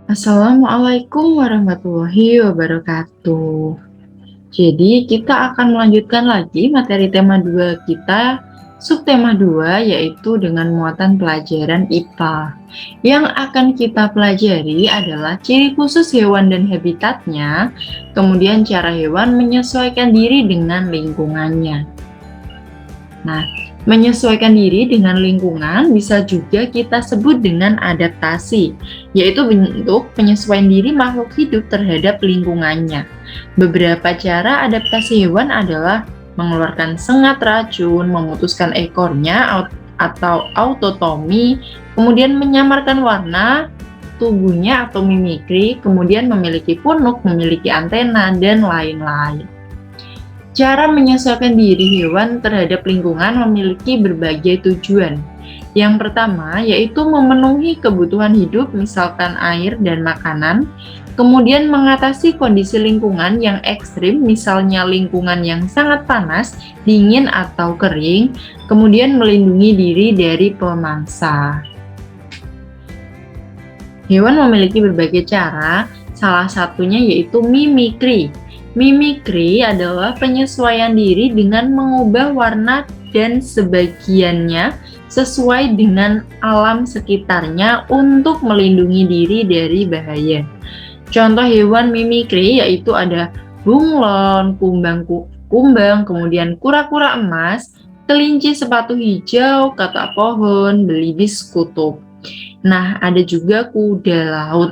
Assalamualaikum warahmatullahi wabarakatuh. Jadi, kita akan melanjutkan lagi materi tema 2 kita, subtema 2 yaitu dengan muatan pelajaran IPA. Yang akan kita pelajari adalah ciri khusus hewan dan habitatnya, kemudian cara hewan menyesuaikan diri dengan lingkungannya. Nah, menyesuaikan diri dengan lingkungan bisa juga kita sebut dengan adaptasi, yaitu bentuk penyesuaian diri makhluk hidup terhadap lingkungannya. Beberapa cara adaptasi hewan adalah mengeluarkan sengat racun, memutuskan ekornya atau autotomi, kemudian menyamarkan warna tubuhnya atau mimikri, kemudian memiliki punuk, memiliki antena, dan lain-lain. Cara menyesuaikan diri hewan terhadap lingkungan memiliki berbagai tujuan. Yang pertama yaitu memenuhi kebutuhan hidup, misalkan air dan makanan, kemudian mengatasi kondisi lingkungan yang ekstrim, misalnya lingkungan yang sangat panas, dingin, atau kering, kemudian melindungi diri dari pemangsa. Hewan memiliki berbagai cara, salah satunya yaitu mimikri. Mimikri adalah penyesuaian diri dengan mengubah warna dan sebagiannya sesuai dengan alam sekitarnya untuk melindungi diri dari bahaya. Contoh hewan mimikri yaitu ada bunglon, kumbang, kemudian kura-kura emas, kelinci sepatu hijau, katak pohon, belibis kutub. Nah, ada juga kuda laut.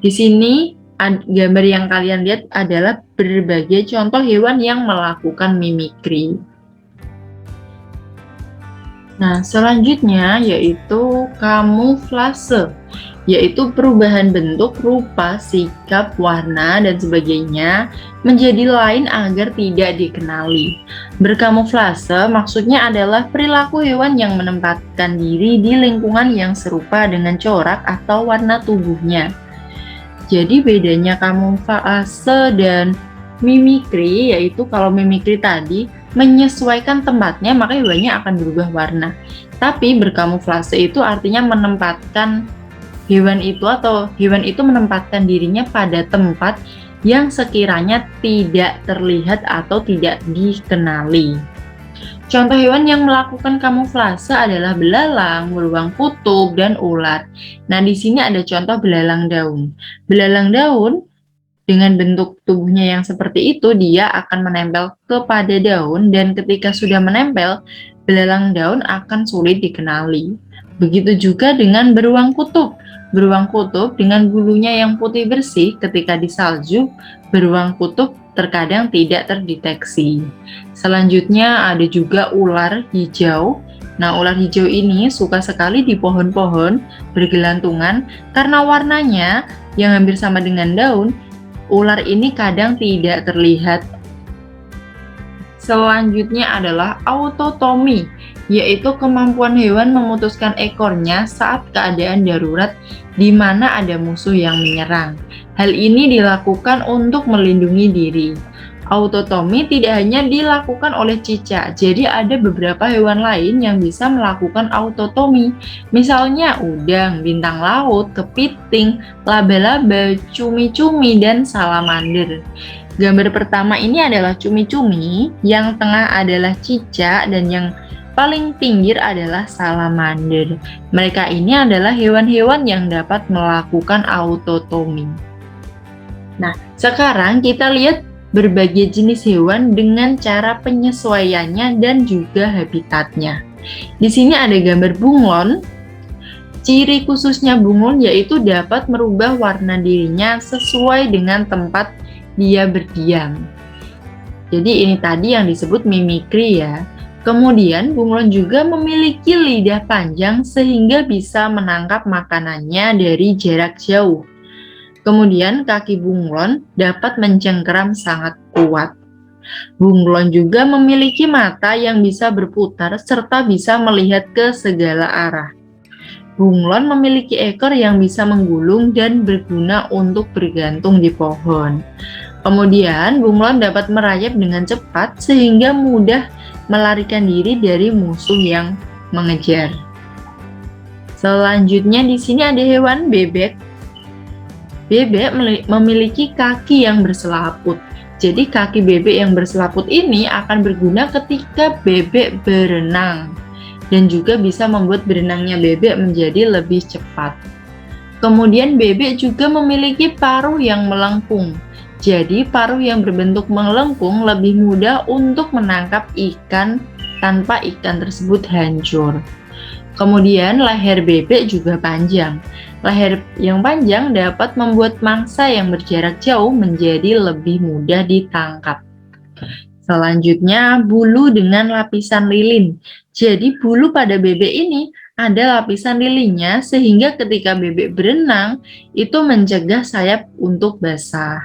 Di sini gambar yang kalian lihat adalah berbagai contoh hewan yang melakukan mimikri. Nah, selanjutnya yaitu kamuflase, yaitu perubahan bentuk, rupa, sikap, warna, dan sebagainya menjadi lain agar tidak dikenali. Berkamuflase maksudnya adalah perilaku hewan yang menempatkan diri di lingkungan yang serupa dengan corak atau warna tubuhnya. Jadi bedanya kamuflase dan mimikri, yaitu kalau mimikri tadi menyesuaikan tempatnya maka hewannya akan berubah warna. Tapi berkamuflase itu artinya menempatkan hewan itu atau hewan itu menempatkan dirinya pada tempat yang sekiranya tidak terlihat atau tidak dikenali. Contoh hewan yang melakukan kamuflase adalah belalang, beruang kutub, dan ular. Nah, di sini ada contoh belalang daun. Belalang daun dengan bentuk tubuhnya yang seperti itu, dia akan menempel kepada daun dan ketika sudah menempel, belalang daun akan sulit dikenali. Begitu juga dengan beruang kutub. Beruang kutub dengan bulunya yang putih bersih ketika di salju, beruang kutub terkadang tidak terdeteksi. Selanjutnya ada juga ular hijau. Nah, ular hijau ini suka sekali di pohon-pohon bergelantungan karena warnanya yang hampir sama dengan daun. Ular ini kadang tidak terlihat. Selanjutnya adalah autotomi, yaitu kemampuan hewan memutuskan ekornya saat keadaan darurat di mana ada musuh yang menyerang. Hal ini dilakukan untuk melindungi diri. Autotomi tidak hanya dilakukan oleh cicak, jadi ada beberapa hewan lain yang bisa melakukan autotomi. Misalnya udang, bintang laut, kepiting, laba-laba, cumi-cumi, dan salamander. Gambar pertama ini adalah cumi-cumi, yang tengah adalah cicak, dan yang paling pinggir adalah salamander. Mereka ini adalah hewan-hewan yang dapat melakukan autotomi. Nah, sekarang kita lihat berbagai jenis hewan dengan cara penyesuaiannya dan juga habitatnya. Di sini ada gambar bunglon. Ciri khususnya bunglon yaitu dapat merubah warna dirinya sesuai dengan tempat dia berdiam. Jadi ini tadi yang disebut mimikri ya. Kemudian bunglon juga memiliki lidah panjang sehingga bisa menangkap makanannya dari jarak jauh. Kemudian kaki bunglon dapat mencengkeram sangat kuat. Bunglon juga memiliki mata yang bisa berputar serta bisa melihat ke segala arah. Bunglon memiliki ekor yang bisa menggulung dan berguna untuk bergantung di pohon. Kemudian bunglon dapat merayap dengan cepat sehingga mudah melarikan diri dari musuh yang mengejar. Selanjutnya di sini ada hewan bebek. Bebek memiliki kaki yang berselaput. Jadi kaki bebek yang berselaput ini akan berguna ketika bebek berenang dan juga bisa membuat berenangnya bebek menjadi lebih cepat. Kemudian bebek juga memiliki paruh yang melengkung. Jadi paruh yang berbentuk melengkung lebih mudah untuk menangkap ikan tanpa ikan tersebut hancur. Kemudian leher bebek juga panjang. Leher yang panjang dapat membuat mangsa yang berjarak jauh menjadi lebih mudah ditangkap. Selanjutnya, bulu dengan lapisan lilin. Jadi bulu pada bebek ini ada lapisan lilinnya sehingga ketika bebek berenang itu mencegah sayap untuk basah.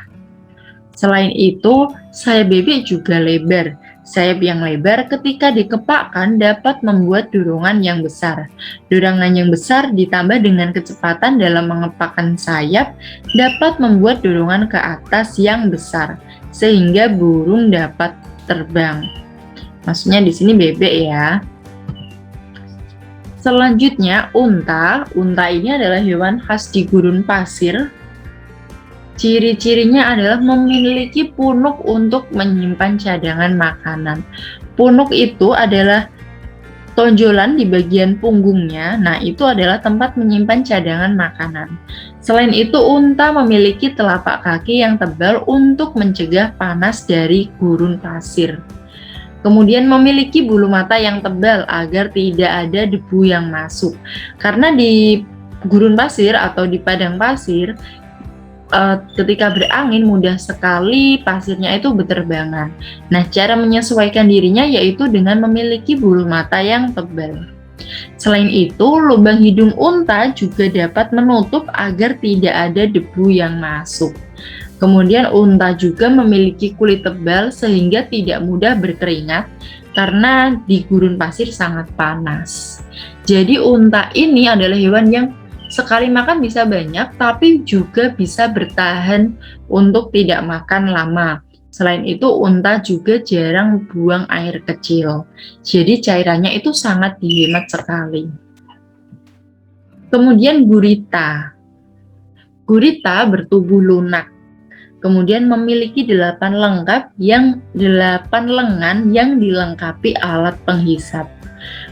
Selain itu, sayap bebek juga lebar. Sayap yang lebar ketika dikepakkan dapat membuat dorongan yang besar. Dorongan yang besar ditambah dengan kecepatan dalam mengepakkan sayap dapat membuat dorongan ke atas yang besar, sehingga burung dapat terbang. Maksudnya di sini bebek ya. Selanjutnya, unta. Unta ini adalah hewan khas di gurun pasir. Ciri-cirinya adalah memiliki punuk untuk menyimpan cadangan makanan. Punuk itu adalah tonjolan di bagian punggungnya. Nah, itu adalah tempat menyimpan cadangan makanan. Selain itu, unta memiliki telapak kaki yang tebal untuk mencegah panas dari gurun pasir. Kemudian memiliki bulu mata yang tebal agar tidak ada debu yang masuk. Karena di gurun pasir atau di padang pasir, ketika berangin mudah sekali pasirnya itu berterbangan. Nah, cara menyesuaikan dirinya yaitu dengan memiliki bulu mata yang tebal. Selain itu, lubang hidung unta juga dapat menutup agar tidak ada debu yang masuk. Kemudian unta juga memiliki kulit tebal sehingga tidak mudah berkeringat karena di gurun pasir sangat panas. Jadi unta ini adalah hewan yang sekali makan bisa banyak, tapi juga bisa bertahan untuk tidak makan lama. Selain itu, unta juga jarang buang air kecil. Jadi cairannya itu sangat dihemat sekali. Kemudian gurita. Gurita bertubuh lunak. Kemudian memiliki 8 lengan yang dilengkapi alat penghisap.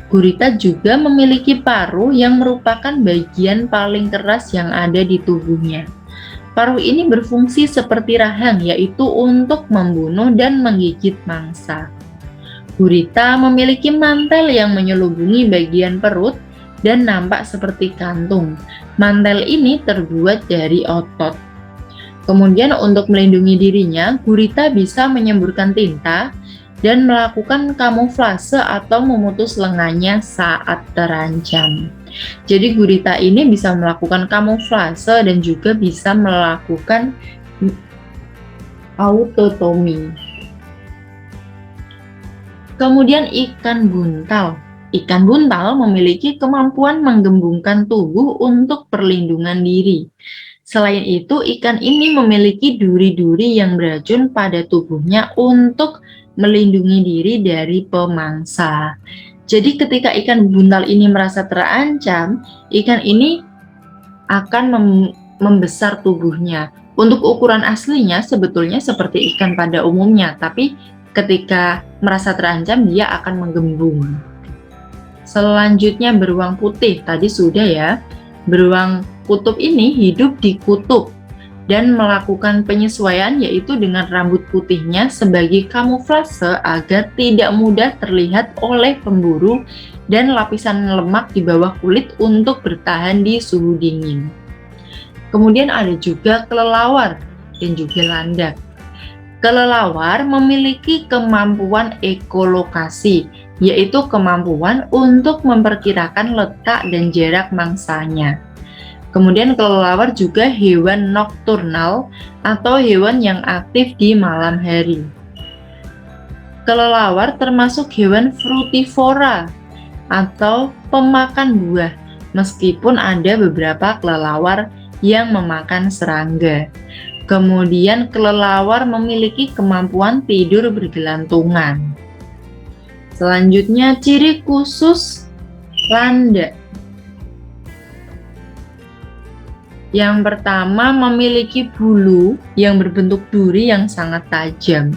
Gurita juga memiliki paruh yang merupakan bagian paling keras yang ada di tubuhnya. Paruh ini berfungsi seperti rahang, yaitu untuk membunuh dan menggigit mangsa. Gurita memiliki mantel yang menyelubungi bagian perut dan nampak seperti kantung. Mantel ini terbuat dari otot. Kemudian untuk melindungi dirinya, gurita bisa menyemburkan tinta dan melakukan kamuflase atau memutus lengannya saat terancam. Jadi gurita ini bisa melakukan kamuflase dan juga bisa melakukan autotomi. Kemudian ikan buntal. Ikan buntal memiliki kemampuan menggembungkan tubuh untuk perlindungan diri. Selain itu, ikan ini memiliki duri-duri yang beracun pada tubuhnya untuk melindungi diri dari pemangsa. Jadi ketika ikan buntal ini merasa terancam, ikan ini akan membesar tubuhnya. Untuk ukuran aslinya sebetulnya seperti ikan pada umumnya, tapi ketika merasa terancam dia akan menggembung. Selanjutnya beruang putih, tadi sudah ya. Beruang kutub ini hidup di kutub dan melakukan penyesuaian yaitu dengan rambut putihnya sebagai kamuflase agar tidak mudah terlihat oleh pemburu dan lapisan lemak di bawah kulit untuk bertahan di suhu dingin. Kemudian ada juga kelelawar dan juga landak. Kelelawar memiliki kemampuan ekolokasi, yaitu kemampuan untuk memperkirakan letak dan jarak mangsanya. Kemudian kelelawar juga hewan nokturnal atau hewan yang aktif di malam hari. Kelelawar termasuk hewan frutivora atau pemakan buah, meskipun ada beberapa kelelawar yang memakan serangga. Kemudian kelelawar memiliki kemampuan tidur bergelantungan. Selanjutnya ciri khusus landak. Yang pertama, memiliki bulu yang berbentuk duri yang sangat tajam.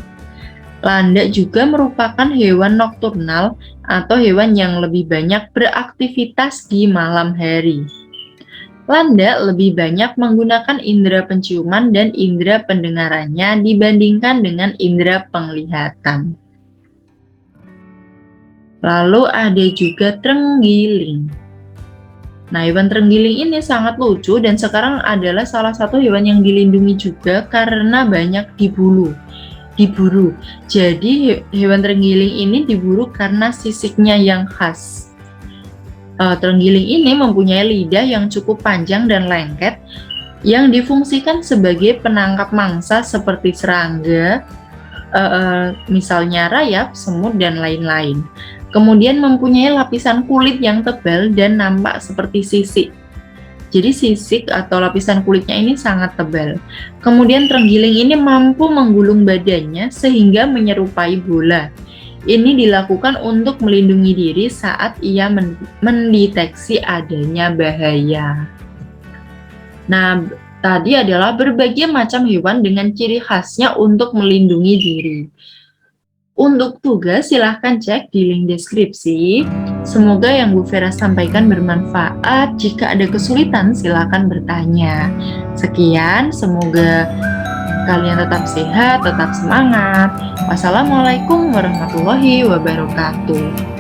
Landak juga merupakan hewan nokturnal atau hewan yang lebih banyak beraktivitas di malam hari. Landak lebih banyak menggunakan indera penciuman dan indera pendengarannya dibandingkan dengan indera penglihatan. Lalu ada juga terenggiling. Nah, hewan terenggiling ini sangat lucu dan sekarang adalah salah satu hewan yang dilindungi juga karena banyak diburu. Jadi hewan terenggiling ini diburu karena sisiknya yang khas. Terenggiling ini mempunyai lidah yang cukup panjang dan lengket yang difungsikan sebagai penangkap mangsa seperti serangga, misalnya rayap, semut, dan lain-lain. Kemudian mempunyai lapisan kulit yang tebal dan nampak seperti sisik. Jadi sisik atau lapisan kulitnya ini sangat tebal. Kemudian terenggiling ini mampu menggulung badannya sehingga menyerupai bola. Ini dilakukan untuk melindungi diri saat ia mendeteksi adanya bahaya. Nah, tadi adalah berbagai macam hewan dengan ciri khasnya untuk melindungi diri. Untuk tugas, silahkan cek di link deskripsi. Semoga yang Bu Vera sampaikan bermanfaat. Jika ada kesulitan, silahkan bertanya. Sekian, semoga kalian tetap sehat, tetap semangat. Wassalamualaikum warahmatullahi wabarakatuh.